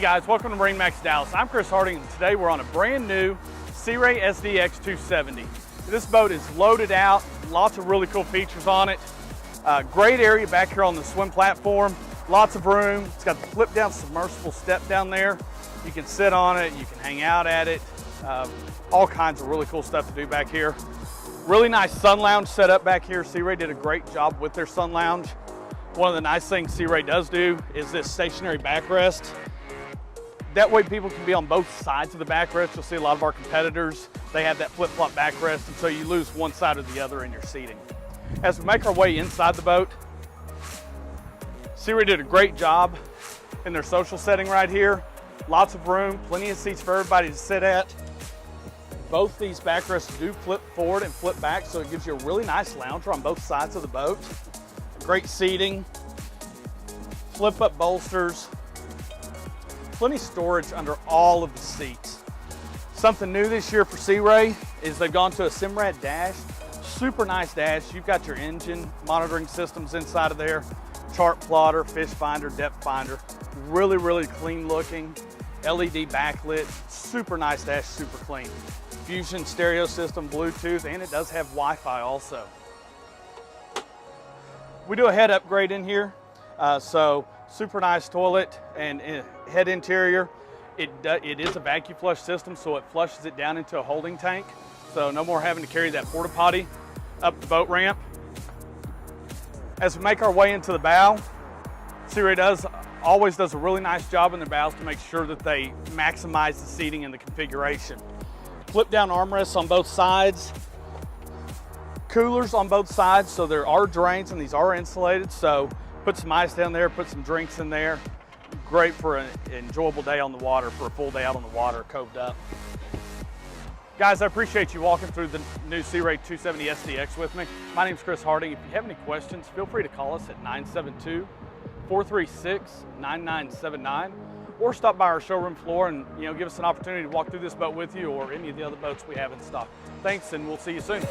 guys, welcome to MarineMax Dallas. I'm Chris Harding, and today we're on a brand new Sea Ray SDX 270. This boat is loaded out, lots of really cool features on it. Great area back here on the swim platform, lots of room. It's got the flip down submersible step down there. You can sit on it, you can hang out at it. All kinds of really cool stuff to do back here. Really nice sun lounge set up back here. Sea Ray did a great job with their sun lounge. One of the nice things Sea Ray does do is this stationary backrest. That way people can be on both sides of the backrest. You'll see a lot of our competitors, they have that flip-flop backrest, and so you lose one side or the other in your seating. As we make our way inside the boat, Sea Ray did a great job in their social setting right here. Lots of room, plenty of seats for everybody to sit at. Both these backrests do flip forward and flip back, so it gives you a really nice lounger on both sides of the boat. Great seating, flip-up bolsters, plenty of storage under all of the seats. Something new this year for Sea Ray is they've gone to a Simrad dash. Super nice dash. You've got your engine monitoring systems inside of there, chart plotter, fish finder, depth finder. Really, really clean looking. LED backlit, super nice dash, super clean. Fusion stereo system, Bluetooth, and it does have Wi-Fi also. We do a head upgrade in here, so super nice toilet and head interior. It is a vacuum flush system, so it flushes it down into a holding tank. So no more having to carry that porta potty up the boat ramp. As we make our way into the bow, Sea Ray always does a really nice job in their bows to make sure that they maximize the seating and the configuration. Flip down armrests on both sides. Coolers on both sides, so there are drains and these are insulated, so put some ice down there, put some drinks in there. Great for an enjoyable day on the water, for a full day out on the water, coved up. Guys, I appreciate you walking through the new Sea Ray 270 SDX with me. My name's Chris Harding. If you have any questions, feel free to call us at 972-436-9979 or stop by our showroom floor and give us an opportunity to walk through this boat with you or any of the other boats we have in stock. Thanks, and we'll see you soon.